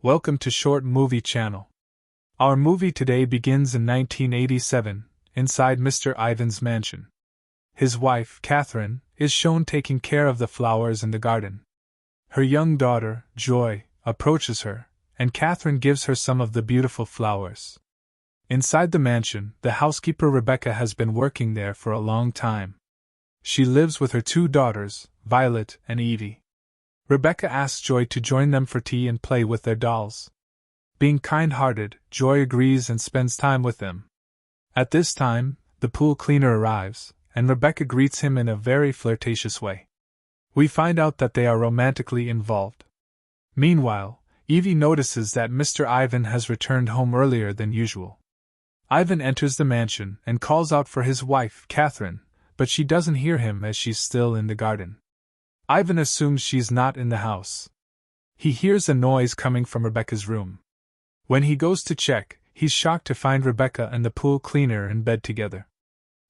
Welcome to Short Movie Channel. Our movie today begins in 1987, inside Mr. Ivan's mansion. His wife, Catherine, is shown taking care of the flowers in the garden. Her young daughter, Joy, approaches her, and Catherine gives her some of the beautiful flowers. Inside the mansion, the housekeeper Rebecca has been working there for a long time. She lives with her two daughters, Violet and Evie. Rebecca asks Joy to join them for tea and play with their dolls. Being kind-hearted, Joy agrees and spends time with them. At this time, the pool cleaner arrives, and Rebecca greets him in a very flirtatious way. We find out that they are romantically involved. Meanwhile, Evie notices that Mr. Ivan has returned home earlier than usual. Ivan enters the mansion and calls out for his wife, Catherine, but she doesn't hear him as she's still in the garden. Ivan assumes she's not in the house. He hears a noise coming from Rebecca's room. When he goes to check, he's shocked to find Rebecca and the pool cleaner in bed together.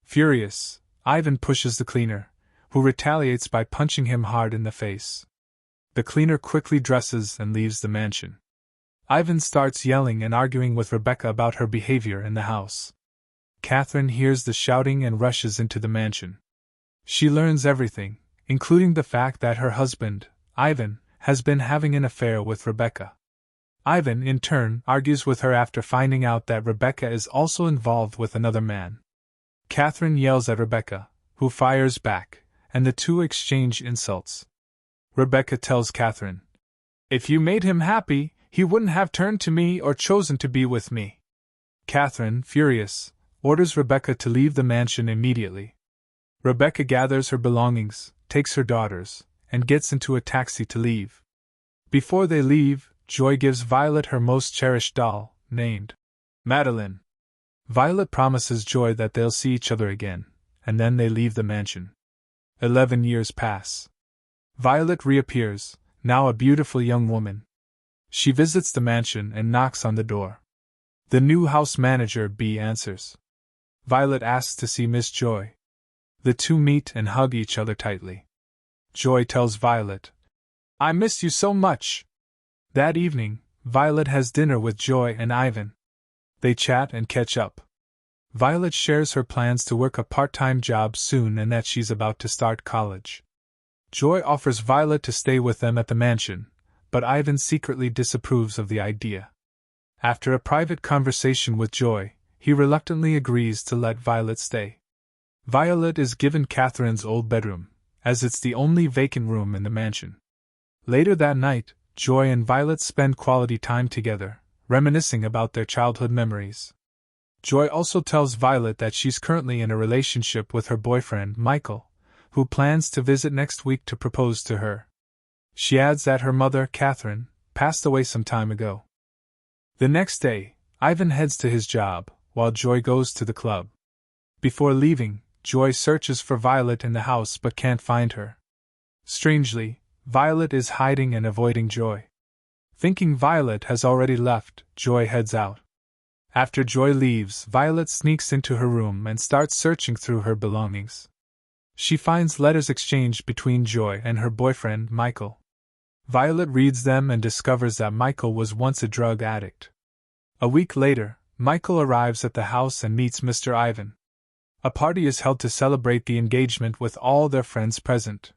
Furious, Ivan pushes the cleaner, who retaliates by punching him hard in the face. The cleaner quickly dresses and leaves the mansion. Ivan starts yelling and arguing with Rebecca about her behavior in the house. Catherine hears the shouting and rushes into the mansion. She learns everything, including the fact that her husband, Ivan, has been having an affair with Rebecca. Ivan, in turn, argues with her after finding out that Rebecca is also involved with another man. Catherine yells at Rebecca, who fires back, and the two exchange insults. Rebecca tells Catherine, "If you made him happy, he wouldn't have turned to me or chosen to be with me." Catherine, furious, orders Rebecca to leave the mansion immediately. Rebecca gathers her belongings, takes her daughters, and gets into a taxi to leave. Before they leave, Joy gives Violet her most cherished doll, named Madeline. Violet promises Joy that they'll see each other again, and then they leave the mansion. 11 years pass. Violet reappears, now a beautiful young woman. She visits the mansion and knocks on the door. The new house manager, B, answers. Violet asks to see Miss Joy. The two meet and hug each other tightly. Joy tells Violet, "I miss you so much." That evening, Violet has dinner with Joy and Ivan. They chat and catch up. Violet shares her plans to work a part-time job soon and that she's about to start college. Joy offers Violet to stay with them at the mansion, but Ivan secretly disapproves of the idea. After a private conversation with Joy, he reluctantly agrees to let Violet stay. Violet is given Catherine's old bedroom, as it's the only vacant room in the mansion. Later that night, Joy and Violet spend quality time together, reminiscing about their childhood memories. Joy also tells Violet that she's currently in a relationship with her boyfriend, Michael, who plans to visit next week to propose to her. She adds that her mother, Catherine, passed away some time ago. The next day, Ivan heads to his job, while Joy goes to the club. Before leaving, Joy searches for Violet in the house but can't find her. Strangely, Violet is hiding and avoiding Joy. Thinking Violet has already left, Joy heads out. After Joy leaves, Violet sneaks into her room and starts searching through her belongings. She finds letters exchanged between Joy and her boyfriend, Michael. Violet reads them and discovers that Michael was once a drug addict. A week later, Michael arrives at the house and meets Mr. Ivan. A party is held to celebrate the engagement with all their friends present.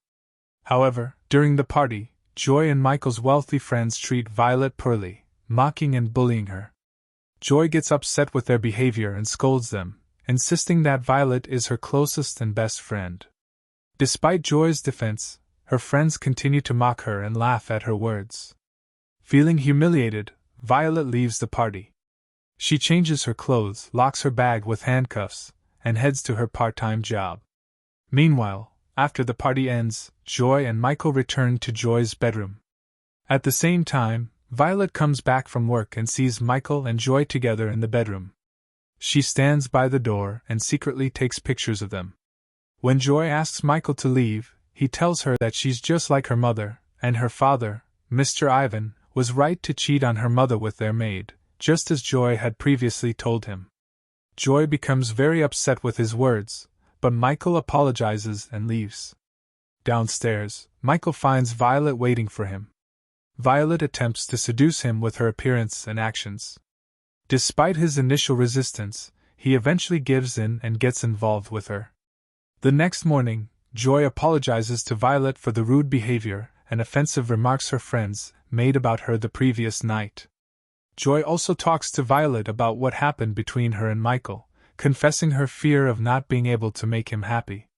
However, during the party, Joy and Michael's wealthy friends treat Violet poorly, mocking and bullying her. Joy gets upset with their behavior and scolds them, insisting that Violet is her closest and best friend. Despite Joy's defense, her friends continue to mock her and laugh at her words. Feeling humiliated, Violet leaves the party. She changes her clothes, locks her bag with handcuffs, and heads to her part-time job. Meanwhile, after the party ends, Joy and Michael return to Joy's bedroom. At the same time, Violet comes back from work and sees Michael and Joy together in the bedroom. She stands by the door and secretly takes pictures of them. When Joy asks Michael to leave, he tells her that she's just like her mother, and her father, Mr. Ivan, was right to cheat on her mother with their maid, just as Joy had previously told him. Joy becomes very upset with his words, but Michael apologizes and leaves. Downstairs, Michael finds Violet waiting for him. Violet attempts to seduce him with her appearance and actions. Despite his initial resistance, he eventually gives in and gets involved with her. The next morning, Joy apologizes to Violet for the rude behavior and offensive remarks her friends made about her the previous night. Joy also talks to Violet about what happened between her and Michael, confessing her fear of not being able to make him happy.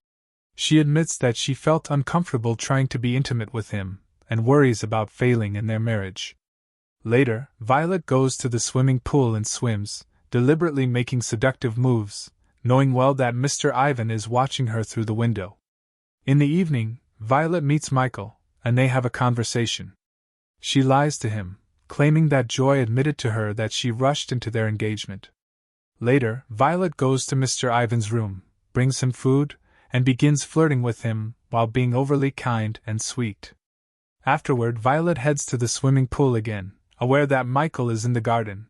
She admits that she felt uncomfortable trying to be intimate with him, and worries about failing in their marriage. Later, Violet goes to the swimming pool and swims, deliberately making seductive moves, knowing well that Mr. Ivan is watching her through the window. In the evening, Violet meets Michael, and they have a conversation. She lies to him, claiming that Joy admitted to her that she rushed into their engagement. Later, Violet goes to Mr. Ivan's room, brings him food, and begins flirting with him while being overly kind and sweet. Afterward, Violet heads to the swimming pool again, aware that Michael is in the garden.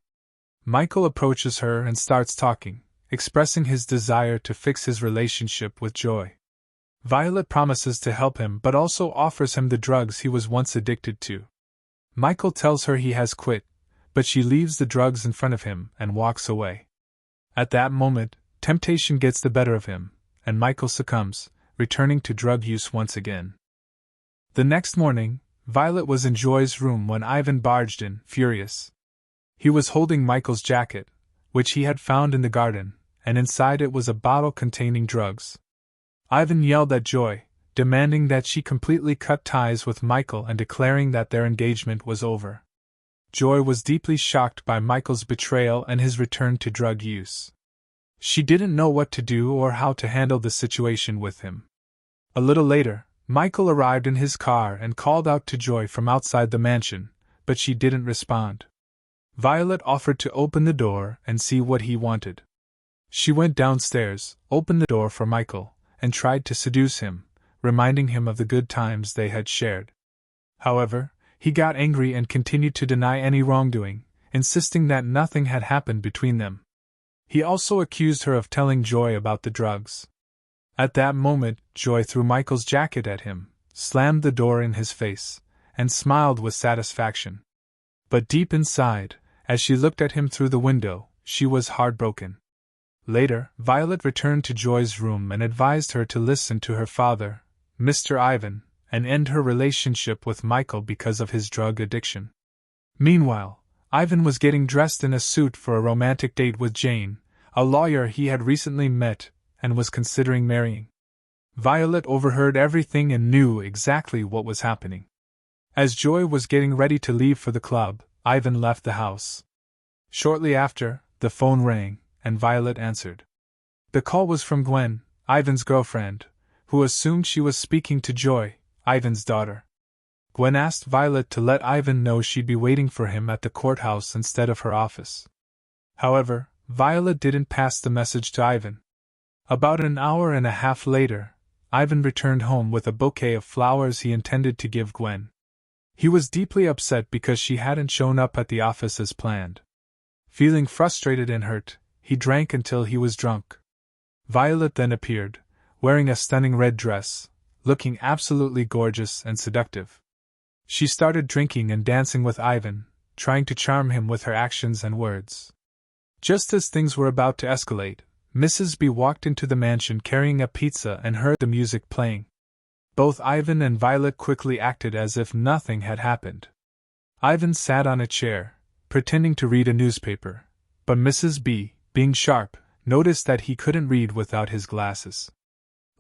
Michael approaches her and starts talking, expressing his desire to fix his relationship with Joy. Violet promises to help him but also offers him the drugs he was once addicted to. Michael tells her he has quit, but she leaves the drugs in front of him and walks away. At that moment, temptation gets the better of him, and Michael succumbs, returning to drug use once again. The next morning, Violet was in Joy's room when Ivan barged in, furious. He was holding Michael's jacket, which he had found in the garden, and inside it was a bottle containing drugs. Ivan yelled at Joy, demanding that she completely cut ties with Michael and declaring that their engagement was over. Joy was deeply shocked by Michael's betrayal and his return to drug use. She didn't know what to do or how to handle the situation with him. A little later, Michael arrived in his car and called out to Joy from outside the mansion, but she didn't respond. Violet offered to open the door and see what he wanted. She went downstairs, opened the door for Michael, and tried to seduce him, reminding him of the good times they had shared. However, he got angry and continued to deny any wrongdoing, insisting that nothing had happened between them. He also accused her of telling Joy about the drugs. At that moment, Joy threw Michael's jacket at him, slammed the door in his face, and smiled with satisfaction. But deep inside, as she looked at him through the window, she was heartbroken. Later, Violet returned to Joy's room and advised her to listen to her father, Mr. Ivan, and end her relationship with Michael because of his drug addiction. Meanwhile, Ivan was getting dressed in a suit for a romantic date with Jane, a lawyer he had recently met and was considering marrying. Violet overheard everything and knew exactly what was happening. As Joy was getting ready to leave for the club, Ivan left the house. Shortly after, the phone rang, and Violet answered. The call was from Gwen, Ivan's girlfriend, who assumed she was speaking to Joy, Ivan's daughter. Gwen asked Violet to let Ivan know she'd be waiting for him at the courthouse instead of her office. However, Violet didn't pass the message to Ivan. About an hour and a half later, Ivan returned home with a bouquet of flowers he intended to give Gwen. He was deeply upset because she hadn't shown up at the office as planned. Feeling frustrated and hurt, he drank until he was drunk. Violet then appeared, wearing a stunning red dress, looking absolutely gorgeous and seductive. She started drinking and dancing with Ivan, trying to charm him with her actions and words. Just as things were about to escalate, Mrs. B walked into the mansion carrying a pizza and heard the music playing. Both Ivan and Violet quickly acted as if nothing had happened. Ivan sat on a chair, pretending to read a newspaper, but Mrs. B, being sharp, noticed that he couldn't read without his glasses.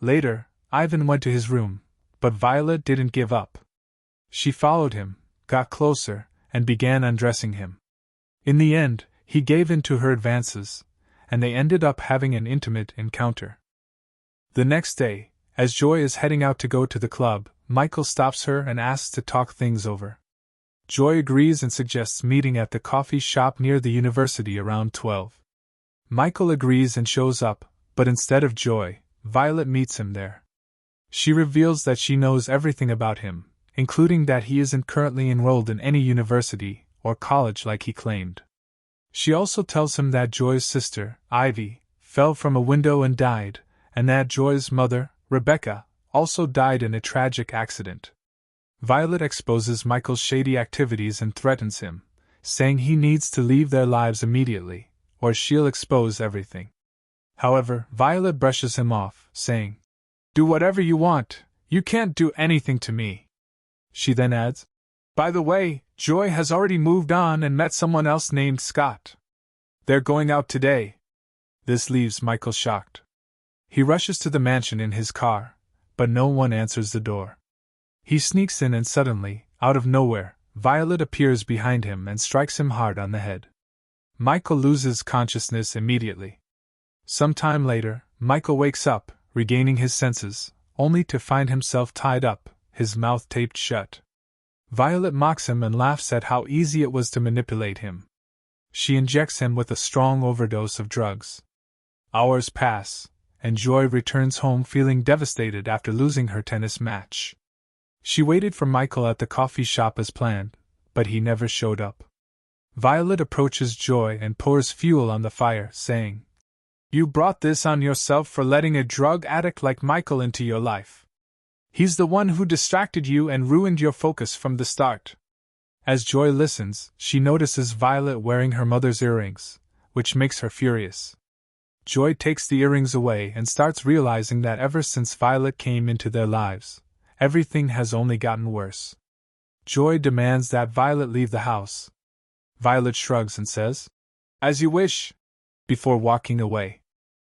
Later, Ivan went to his room, but Violet didn't give up. She followed him, got closer, and began undressing him. In the end, he gave in to her advances, and they ended up having an intimate encounter. The next day, as Joy is heading out to go to the club, Michael stops her and asks to talk things over. Joy agrees and suggests meeting at the coffee shop near the university around 12. Michael agrees and shows up, but instead of Joy, Violet meets him there. She reveals that she knows everything about him, including that he isn't currently enrolled in any university or college like he claimed. She also tells him that Joy's sister, Ivy, fell from a window and died, and that Joy's mother, Rebecca, also died in a tragic accident. Violet exposes Michael's shady activities and threatens him, saying he needs to leave their lives immediately, or she'll expose everything. However, Violet brushes him off, saying, "Do whatever you want, you can't do anything to me." She then adds, "By the way, Joy has already moved on and met someone else named Scott. They're going out today." This leaves Michael shocked. He rushes to the mansion in his car, but no one answers the door. He sneaks in and suddenly, out of nowhere, Violet appears behind him and strikes him hard on the head. Michael loses consciousness immediately. Some time later, Michael wakes up, regaining his senses, only to find himself tied up, his mouth taped shut. Violet mocks him and laughs at how easy it was to manipulate him. She injects him with a strong overdose of drugs. Hours pass, and Joy returns home feeling devastated after losing her tennis match. She waited for Michael at the coffee shop as planned, but he never showed up. Violet approaches Joy and pours fuel on the fire, saying, "You brought this on yourself for letting a drug addict like Michael into your life. He's the one who distracted you and ruined your focus from the start." As Joy listens, she notices Violet wearing her mother's earrings, which makes her furious. Joy takes the earrings away and starts realizing that ever since Violet came into their lives, everything has only gotten worse. Joy demands that Violet leave the house. Violet shrugs and says, "As you wish," before walking away.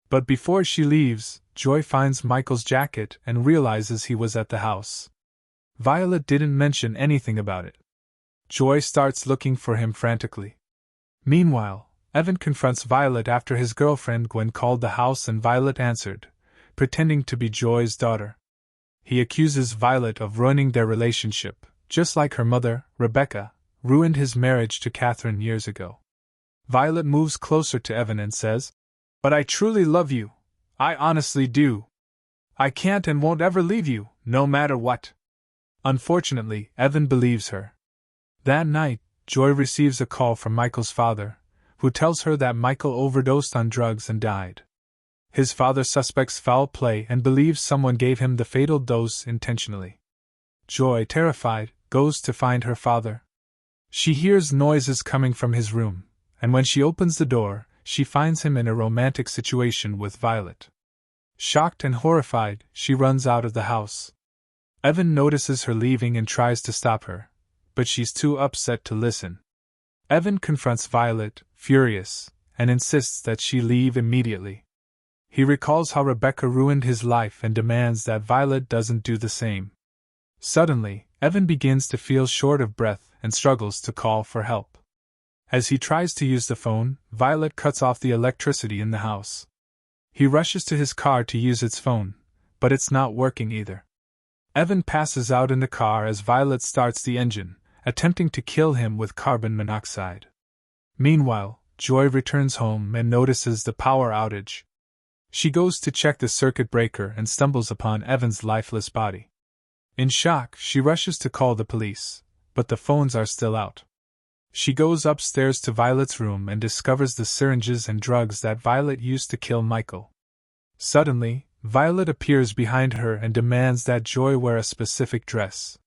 But before she leaves, Joy finds Michael's jacket and realizes he was at the house. Violet didn't mention anything about it. Joy starts looking for him frantically. Meanwhile, Evan confronts Violet after his girlfriend Gwen called the house and Violet answered, pretending to be Joy's daughter. He accuses Violet of ruining their relationship, just like her mother, Rebecca, ruined his marriage to Catherine years ago. Violet moves closer to Evan and says, "But I truly love you. I honestly do. I can't and won't ever leave you, no matter what." Unfortunately, Evan believes her. That night, Joy receives a call from Michael's father, who tells her that Michael overdosed on drugs and died. His father suspects foul play and believes someone gave him the fatal dose intentionally. Joy, terrified, goes to find her father. She hears noises coming from his room, and when she opens the door, she finds him in a romantic situation with Violet. Shocked and horrified, she runs out of the house. Evan notices her leaving and tries to stop her, but she's too upset to listen. Evan confronts Violet, furious, and insists that she leave immediately. He recalls how Rebecca ruined his life and demands that Violet doesn't do the same. Suddenly, Evan begins to feel short of breath and struggles to call for help. As he tries to use the phone, Violet cuts off the electricity in the house. He rushes to his car to use its phone, but it's not working either. Evan passes out in the car as Violet starts the engine, attempting to kill him with carbon monoxide. Meanwhile, Joy returns home and notices the power outage. She goes to check the circuit breaker and stumbles upon Evan's lifeless body. In shock, she rushes to call the police, but the phones are still out. She goes upstairs to Violet's room and discovers the syringes and drugs that Violet used to kill Michael. Suddenly, Violet appears behind her and demands that Joy wear a specific dress.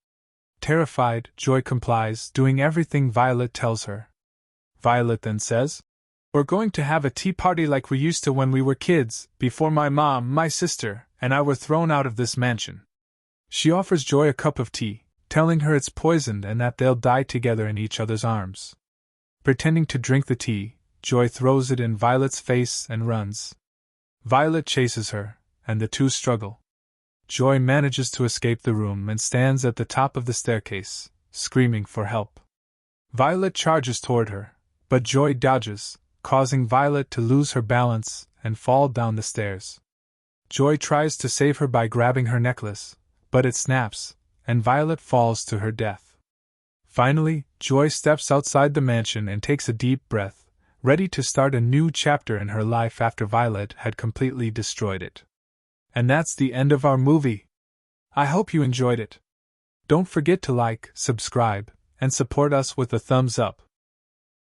Terrified, Joy complies, doing everything Violet tells her. Violet then says, "We're going to have a tea party like we used to when we were kids, before my mom, my sister, and I were thrown out of this mansion." She offers Joy a cup of tea, telling her it's poisoned and that they'll die together in each other's arms. Pretending to drink the tea, Joy throws it in Violet's face and runs. Violet chases her, and the two struggle. Joy manages to escape the room and stands at the top of the staircase, screaming for help. Violet charges toward her, but Joy dodges, causing Violet to lose her balance and fall down the stairs. Joy tries to save her by grabbing her necklace, but it snaps, and Violet falls to her death. Finally, Joy steps outside the mansion and takes a deep breath, ready to start a new chapter in her life after Violet had completely destroyed it. And that's the end of our movie. I hope you enjoyed it. Don't forget to like, subscribe, and support us with a thumbs up.